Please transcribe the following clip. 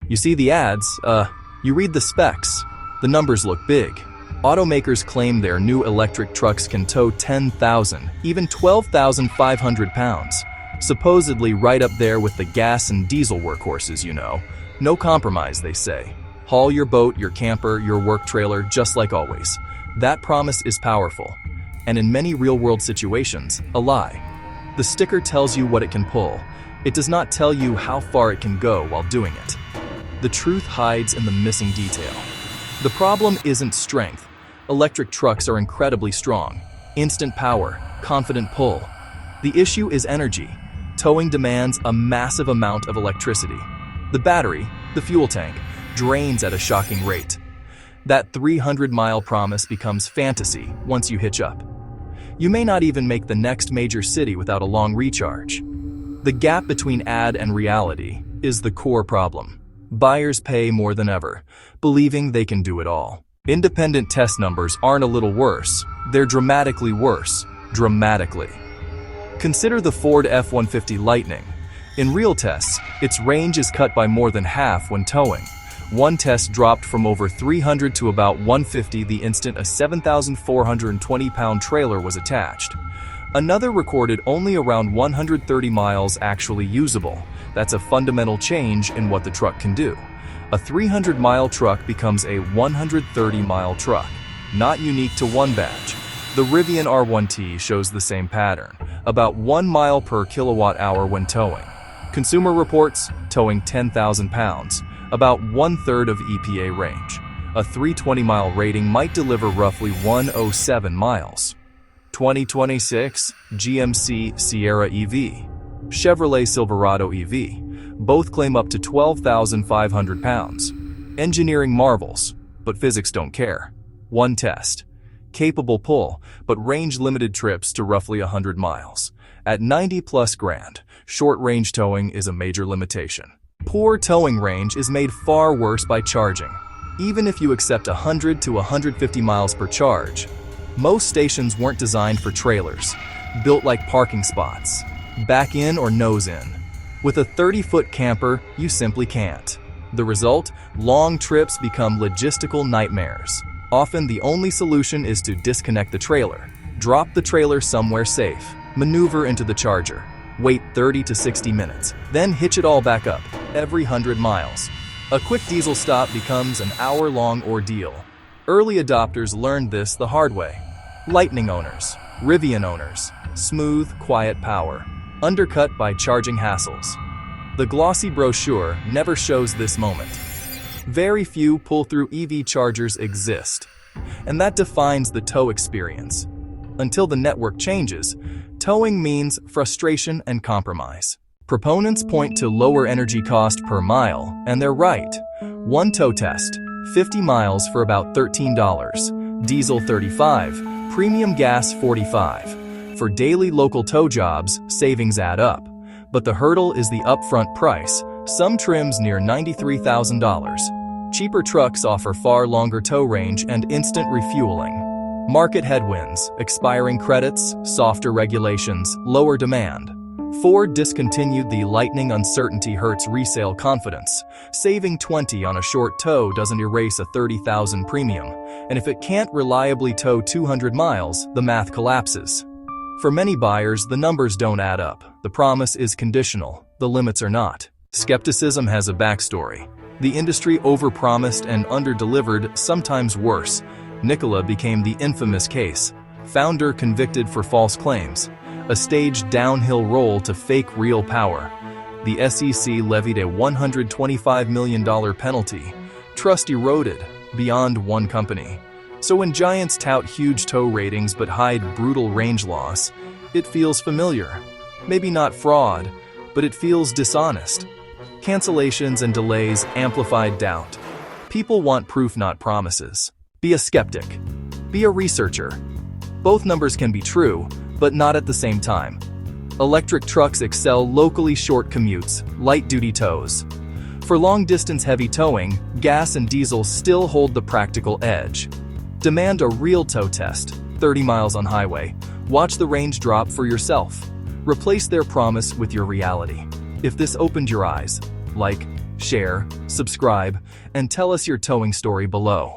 You see the ads, you read the specs. The numbers look big. Automakers claim their new electric trucks can tow 10,000, even 12,500 pounds. Supposedly right up there with the gas and diesel workhorses, you know. No compromise, they say. Haul your boat, your camper, your work trailer, just like always. That promise is powerful, and in many real-world situations, a lie. The sticker tells you what it can pull. It does not tell you how far it can go while doing it. The truth hides in the missing detail. The problem isn't strength. Electric trucks are incredibly strong. Instant power, confident pull. The issue is energy. Towing demands a massive amount of electricity. The battery, the fuel tank, drains at a shocking rate. That 300-mile promise becomes fantasy once you hitch up. You may not even make the next major city without a long recharge. The gap between ad and reality is the core problem. Buyers pay more than ever, believing they can do it all. Independent test numbers aren't a little worse, they're dramatically worse. Dramatically. Consider the Ford F-150 Lightning. In real tests, its range is cut by more than half when towing. One test dropped from over 300 to about 150 the instant a 7,420-pound trailer was attached. Another recorded only around 130 miles actually usable. That's a fundamental change in what the truck can do. A 300-mile truck becomes a 130-mile truck, not unique to one badge. The Rivian R1T shows the same pattern, about 1 mile per kilowatt-hour when towing. Consumer Reports, towing 10,000 pounds, about 1/3 of EPA range. A 320-mile rating might deliver roughly 107 miles. 2026, GMC Sierra EV, Chevrolet Silverado EV, both claim up to 12,500 pounds. Engineering marvels, but physics don't care. One test. Capable pull, but range-limited trips to roughly 100 miles. At 90+ grand, short-range towing is a major limitation. Poor towing range is made far worse by charging. Even if you accept 100 to 150 miles per charge, most stations weren't designed for trailers, built like parking spots. Back in or nose in. With a 30-foot camper, you simply can't. The result? Long trips become logistical nightmares. Often the only solution is to disconnect the trailer, drop the trailer somewhere safe, maneuver into the charger, wait 30 to 60 minutes, then hitch it all back up, every 100 miles. A quick diesel stop becomes an hour-long ordeal. Early adopters learned this the hard way. Lightning owners, Rivian owners, smooth, quiet power, undercut by charging hassles. The glossy brochure never shows this moment. Very few pull-through EV chargers exist, and that defines the tow experience. Until the network changes, towing means frustration and compromise. Proponents point to lower energy cost per mile, and they're right. One tow test, 50 miles for about $13, diesel $35, premium gas $45. For daily local tow jobs, savings add up. But the hurdle is the upfront price, some trims near $93,000. Cheaper trucks offer far longer tow range and instant refueling. Market headwinds, expiring credits, softer regulations, lower demand. Ford discontinued the Lightning. Uncertainty hurts resale confidence. Saving $20 on a short tow doesn't erase a $30,000 premium, and if it can't reliably tow 200 miles, the math collapses. For many buyers, the numbers don't add up. The promise is conditional, the limits are not. Skepticism has a backstory. The industry overpromised and underdelivered, sometimes worse. Nikola became the infamous case. Founder convicted for false claims. A staged downhill roll to fake real power. The SEC levied a $125 million penalty. Trust eroded beyond one company. So when giants tout huge tow ratings but hide brutal range loss, it feels familiar. Maybe not fraud, but it feels dishonest. Cancellations and delays amplified doubt. People want proof, not promises. Be a skeptic. Be a researcher. Both numbers can be true, but not at the same time. Electric trucks excel locally short commutes, light-duty tows. For long-distance heavy towing, gas and diesel still hold the practical edge. Demand a real tow test, 30 miles on highway. Watch the range drop for yourself. Replace their promise with your reality. If this opened your eyes, like, share, subscribe, and tell us your towing story below.